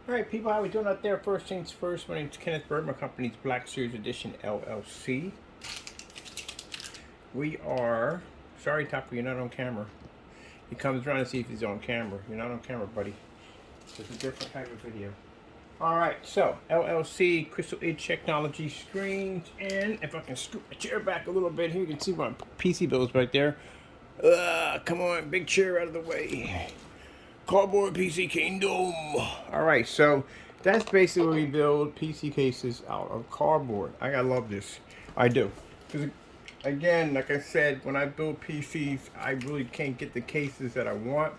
Alright people, how we doing out there? First things first, my name's Kenneth Bird, my company's Black Series Edition LLC. We are, sorry Taco, you're not on camera. He comes around to see if he's on camera. You're not on camera, buddy. It's a different type of video. Alright, so LLC, Crystal Edge Technology screens, and if I can scoop my chair back a little bit here, you can see my PC bills right there. Come on, big chair out of the way. Cardboard PC Kingdom. Alright, so that's basically what we build PC cases out of cardboard. I love this. I do. Because again, like I said, when I build PCs, I really can't get the cases that I want.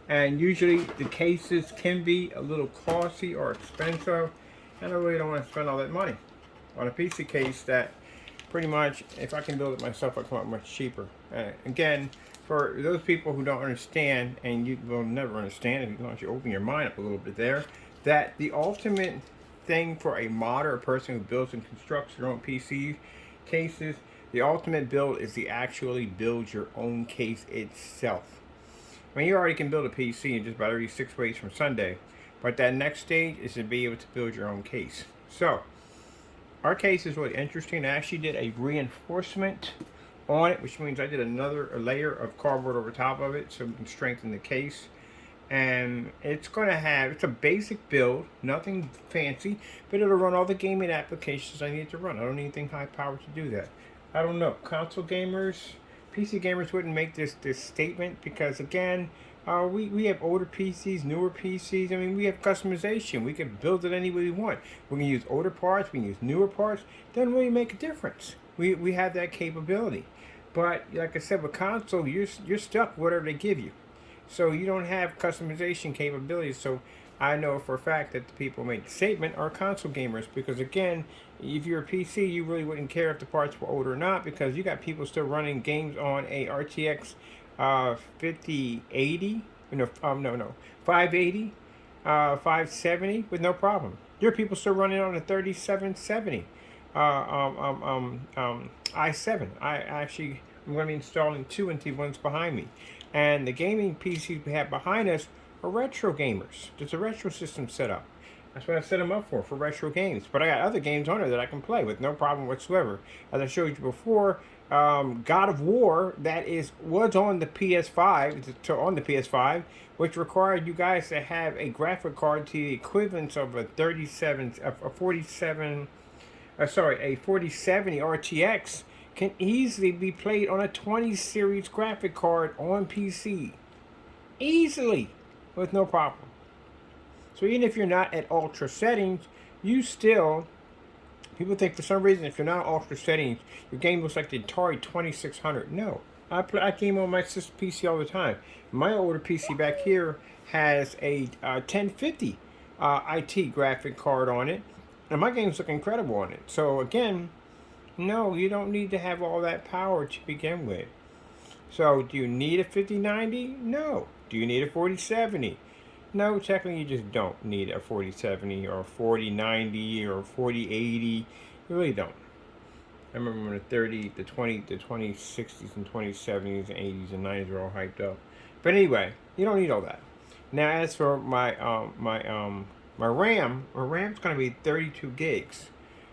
And usually the cases can be a little costly or expensive. And I really don't want to spend all that money on a PC case that pretty much, if I can build it myself, I'll come out much cheaper. Again, for those people who don't understand, and you will never understand unless you open your mind up a little bit there, that the ultimate thing for a modder, a person who builds and constructs their own PC cases, the ultimate build is to actually build your own case itself. I mean, you already can build a PC in just about every 6 ways from Sunday, but that next stage is to be able to build your own case. So, our case is really interesting. I actually did a reinforcement on it, which means I did another layer of cardboard over top of it so we can strengthen the case. And it's going to have, it's a basic build, nothing fancy, but it'll run all the gaming applications I need to run. I don't need anything high power to do that. I don't know, console gamers, PC gamers wouldn't make this statement because again, we have older PCs, newer PCs. I mean, we have customization. We can build it any way we want. We can use older parts. We can use newer parts. Doesn't really make a difference. We have that capability. But like I said, with console, you're stuck with whatever they give you. So you don't have customization capabilities. So I know for a fact that the people who make the statement are console gamers because again, if you're a PC, you really wouldn't care if the parts were old or not because you got people still running games on a RTX 5080, 580, 570 with no problem. There are people still running on a 3770 i7. I'm going to be installing 2 into ones behind me. And the gaming PCs we have behind us are retro gamers. There's a retro system set up. That's what I set them up for retro games. But I got other games on there that I can play with no problem whatsoever. As I showed you before, God of War was on the PS5, which required you guys to have a graphic card to the equivalent of a 4070 RTX can easily be played on a 20 series graphic card on PC. Easily, with no problem. So even if you're not at ultra settings, people think for some reason if you're not at ultra settings, your game looks like the Atari 2600. No, I game on my system PC all the time. My older PC back here has a 1050 IT graphic card on it, and my games look incredible on it. So again, no, you don't need to have all that power to begin with. So do you need a 5090? No. Do you need a 4070? No, technically you just don't need a 4070 or a 4090 or a 4080. You really don't. I remember when the 2060s and 2070s and 80s and 90s were all hyped up. But anyway, you don't need all that. Now as for my RAM, my RAM's going to be 32 gigs.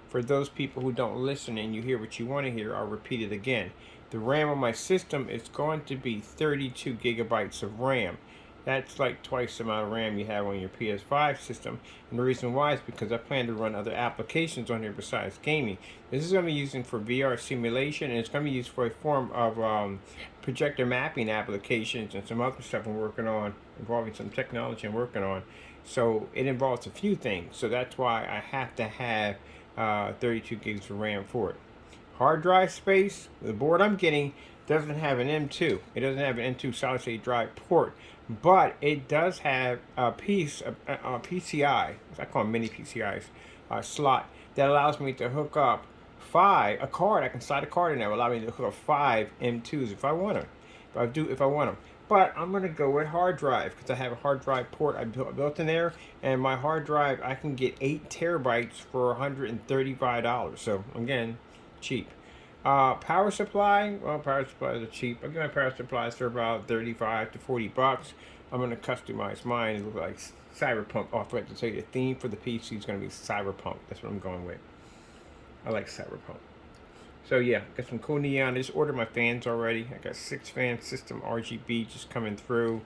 For those people who don't listen and you hear what you want to hear, I'll repeat it again. The RAM on my system is going to be 32 gigabytes of RAM. That's like twice the amount of RAM you have on your PS5 system. And the reason why is because I plan to run other applications on here besides gaming. This is going to be used for VR simulation, and it's going to be used for a form of projector mapping applications and some other stuff I'm working on, involving some technology I'm working on. So it involves a few things. So that's why I have to have 32 gigs of RAM for it. Hard drive space, the board I'm getting doesn't have an M2. It doesn't have an M2 solid state drive port, but it does have a PCI, I call them mini PCIs, slot that allows me to hook up I can slide a card in there, will allow me to hook up 5 M2s if I want them. If I want them. But I'm going to go with hard drive because I have a hard drive port I built in there, and my hard drive I can get 8 terabytes for $135. So again, cheap. Power supply, well, power supplies are cheap. I get my power supplies for about 35 to 40 bucks. I'm going to customize mine. It looks like Cyberpunk. Oh, I forgot to tell you, the theme for the PC is going to be Cyberpunk. That's what I'm going with. I like Cyberpunk. So yeah, got some cool neon. I just ordered my fans already. I got 6 fan system RGB just coming through.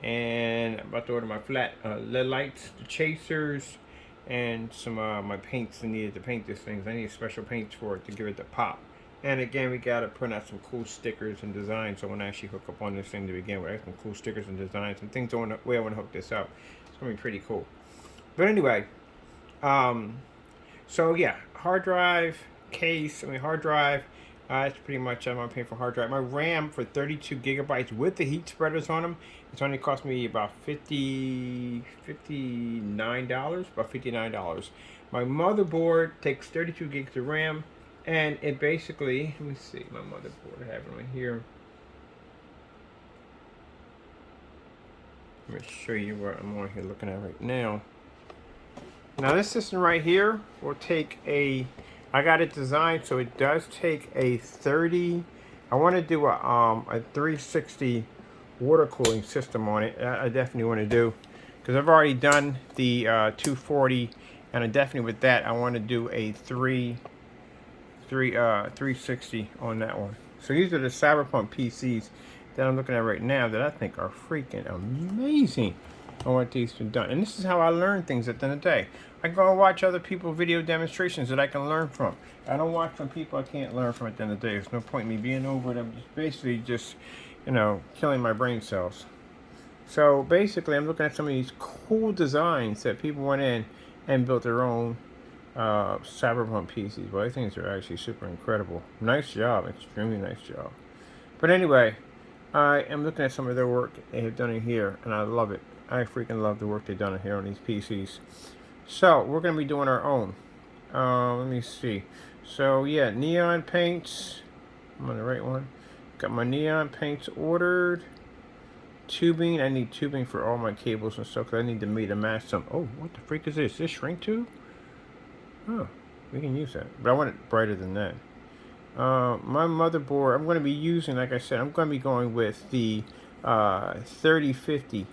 And I'm about to order my flat LED lights, the chasers, and some my paints I needed to paint this thing. I need special paints for it to give it the pop. And again, we got to print out some cool stickers and designs. So when I actually hook up on this thing to begin with, I have some cool stickers and designs, some things on the way I want to hook this up. It's going to be pretty cool. But anyway, so yeah, hard drive, case, hard drive. That's pretty much I'm paying for hard drive. My RAM for 32 gigabytes with the heat spreaders on them, it's only cost me about $59, about $59. My motherboard takes 32 gigs of RAM, and it basically, let me see, my motherboard, I have it right here. Let me show you what I'm on here looking at right now. Now this system right here will take I got it designed so it does take a 30. I want to do a 360 water cooling system on it. I definitely want to do, because I've already done the 240, and I definitely with that I want to do a 360 on that one. So these are the Cyberpunk PCs that I'm looking at right now that I think are freaking amazing on what these have done. And this is how I learn things at the end of the day. I go and watch other people video demonstrations that I can learn from. I don't watch from people I can't learn from at the end of the day. There's no point in me being over it. I'm just basically just, killing my brain cells. So basically I'm looking at some of these cool designs that people went in and built their own Cyberpunk PCs. Well, I think they're actually super incredible. Nice job, extremely nice job. But anyway, I am looking at some of their work they have done in here, and I love it. I freaking love the work they've done in here on these PCs. So we're going to be doing our own. Let me see. So yeah, neon paints. I'm on the right one. Got my neon paints ordered. Tubing. I need tubing for all my cables and stuff, because I need to match some. Oh, what the freak is this? Is this shrink tube? Oh, we can use that. But I want it brighter than that. My motherboard, I'm going to be using, like I said, I'm going to be going with the 3050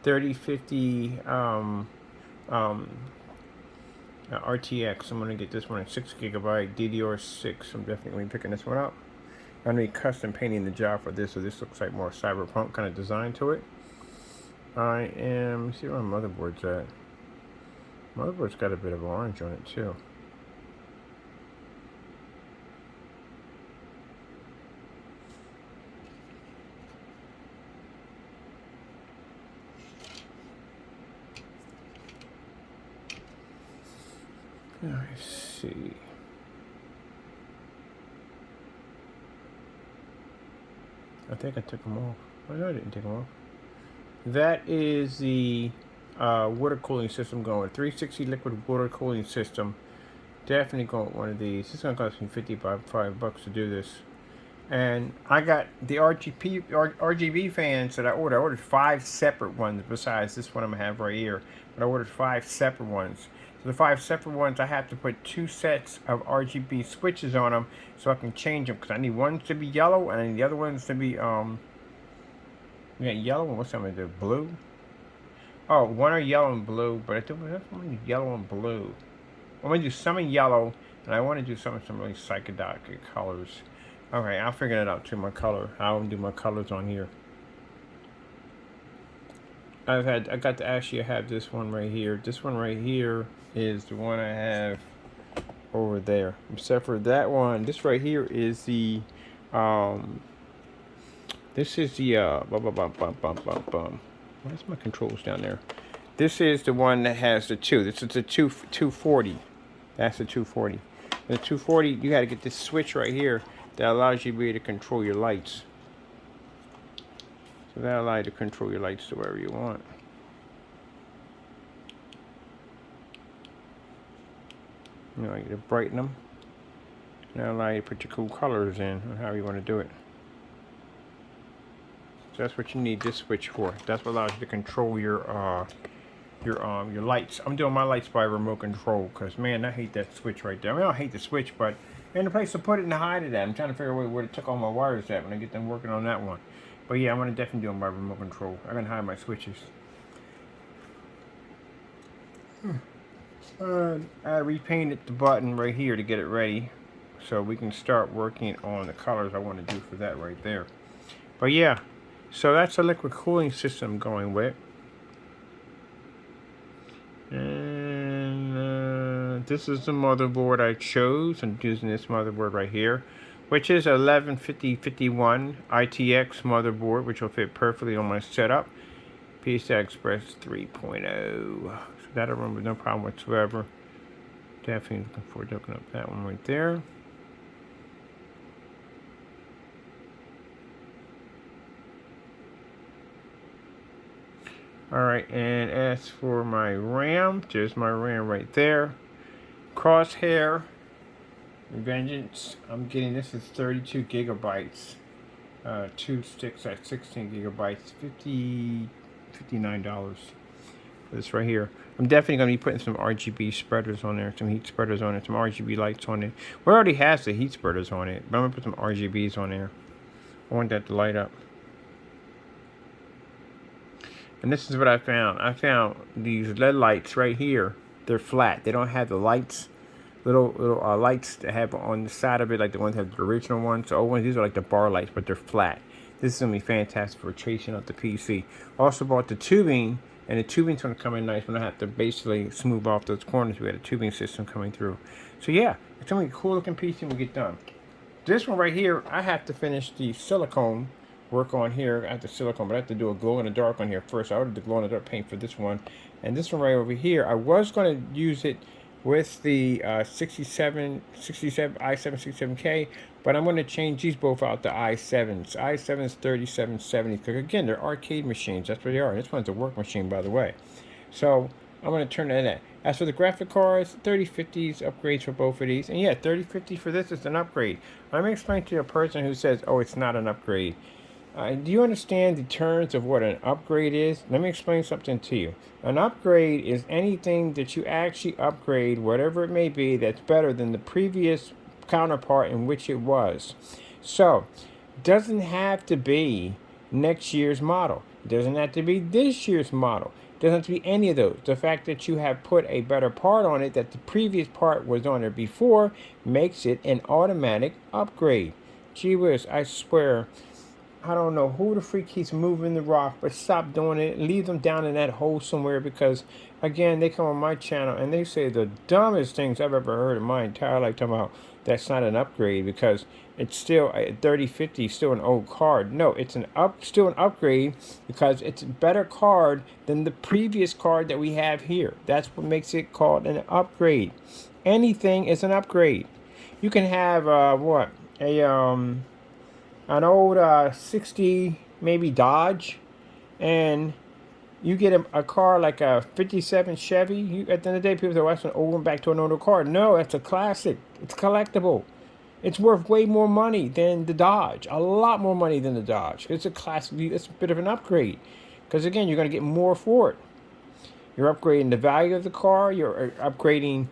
RTX. I'm going to get this one at 6 gigabyte DDR6. I'm definitely going to be picking this one up. I'm going to be custom painting the job for this, so this looks like more cyberpunk kind of design to it. Let me see where my motherboard's at. Motherboard's got a bit of orange on it too. Let's see. I think I took them off. Oh, no, I didn't take them off. That is the water cooling system going. 360 liquid water cooling system. Definitely going with one of these. It's going to cost me $55 to do this. And I got the RGB fans that I ordered. I ordered 5 separate ones besides this one I'm going to have right here. But I ordered 5 separate ones. So the 5 separate ones, I have to put 2 sets of RGB switches on them so I can change them. Because I need ones to be yellow and I need the other ones to be, we got yellow and what's that going to do? Blue? Oh, one are yellow and blue, but I think that's only yellow and blue. I'm going to do some in yellow, and I want to do some really psychedelic colors. Okay, I'll figure that out too, my color. I'll do my colors on here. I got to actually have this one right here. This one right here is the one I have over there. Except for that one, this right here is the, this is the, where's my controls down there? This is the one that has the 2. This is the 240. That's the 240. The 240, you got to get this switch right here that allows you to be able to control your lights. So that allows you to control your lights to wherever you want. You know, you to brighten them. Now allow you to put your cool colors in, or however you want to do it. So that's what you need this switch for. That's what allows you to control your lights. I'm doing my lights by remote control, because man, I hate that switch right there. I mean, I don't hate the switch, but in the place to put it and hide it at. I'm trying to figure out where to took all my wires at when I get them working on that one. But yeah, I'm going to definitely do it by remote control. I'm going to hide my switches. I repainted the button right here to get it ready. So we can start working on the colors I want to do for that right there. But yeah, so that's a liquid cooling system I'm going with. And this is the motherboard I chose. I'm using this motherboard right here, which is 115051 ITX motherboard, which will fit perfectly on my setup. PCI Express 3.0. So that'll run with no problem whatsoever. Definitely looking forward to hooking up that one right there. Alright, and as for my RAM, there's my RAM right there. Crosshair Vengeance. I'm getting this is 32 gigabytes. 2 sticks at 16 gigabytes. $59 for this right here. I'm definitely going to be putting some RGB spreaders on there, some heat spreaders on it, some RGB lights on it. Well, it already has the heat spreaders on it, but I'm going to put some RGBs on there. I want that to light up. And this is what I found. I found these LED lights right here. They're flat. They don't have the lights, little lights that have on the side of it, like the ones that have the original ones. The old ones, these are like the bar lights, but they're flat. This is going to be fantastic for tracing out the PC. Also bought the tubing, and the tubing's going to come in nice when I have to basically smooth off those corners. We had a tubing system coming through. So yeah, it's going to be a cool looking PC when we get done. This one right here, I have to finish the silicone work on here. I have the silicone, but I have to do a glow in the dark on here first. I ordered the glow in the dark paint for this one. And this one right over here, I was going to use it with the i7-67K, but I'm going to change these both out to i7s. i7's 3770, because again, they're arcade machines. That's what they are. This one's a work machine, by the way. So I'm going to turn that in. As for the graphic cards, 3050s upgrades for both of these. And yeah, 3050 for this is an upgrade. Let me explain to a person who says, oh, it's not an upgrade. Do you understand the terms of what an upgrade is? Let me explain something to you. An upgrade is anything that you actually upgrade, whatever it may be, that's better than the previous counterpart in which it was. So, it doesn't have to be next year's model. It doesn't have to be this year's model. It doesn't have to be any of those. The fact that you have put a better part on it that the previous part was on there before makes it an automatic upgrade. Gee whiz, I swear. I don't know who the freak keeps moving the rock, but stop doing it. Leave them down in that hole somewhere, because, again, they come on my channel and they say the dumbest things I've ever heard in my entire life, talking about that's not an upgrade because it's still a 3050, still an old card. No, it's still an upgrade because it's a better card than the previous card that we have here. That's what makes it called an upgrade. Anything is an upgrade. You can have an old 60 maybe Dodge, and you get a car like a 57 Chevy. At the end of the day, people say, well, that's an old one back to an older car. No, that's a classic. It's collectible. It's worth way more money than the Dodge. A lot more money than the Dodge. It's a classic. It's a bit of an upgrade, because again, you're going to get more for it. You're upgrading the value of the car. You're upgrading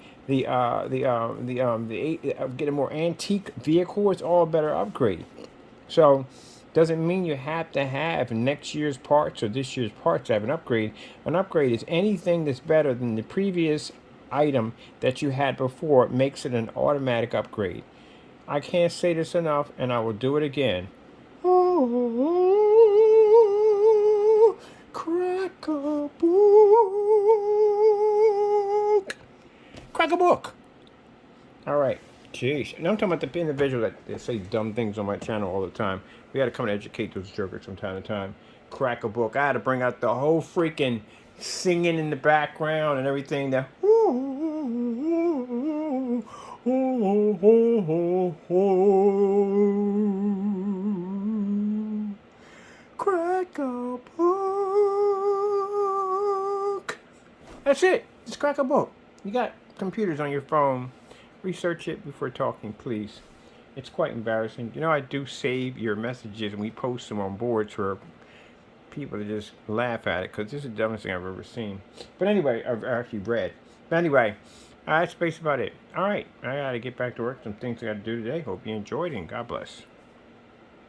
getting more antique vehicle. It's all a better upgrade. So, doesn't mean you have to have next year's parts or this year's parts to have an upgrade. An upgrade is anything that's better than the previous item that you had before. It makes it an automatic upgrade. I can't say this enough, and I will do it again. Oh, crack a book. Crack a book. All right. Jeez. And I'm talking about the individual that say dumb things on my channel all the time. We got to come and educate those jokers from time to time. Crack a book. I had to bring out the whole freaking singing in the background and everything. That crack a book. That's it. Just crack a book. You got computers on your phone. Research it before talking, please. It's quite embarrassing. You know, I do save your messages and we post them on boards for people to just laugh at it, because this is the dumbest thing I've ever seen. But anyway, I've actually read. But anyway, that's basically about it. All right, I got to get back to work. Some things I got to do today. Hope you enjoyed, and God bless.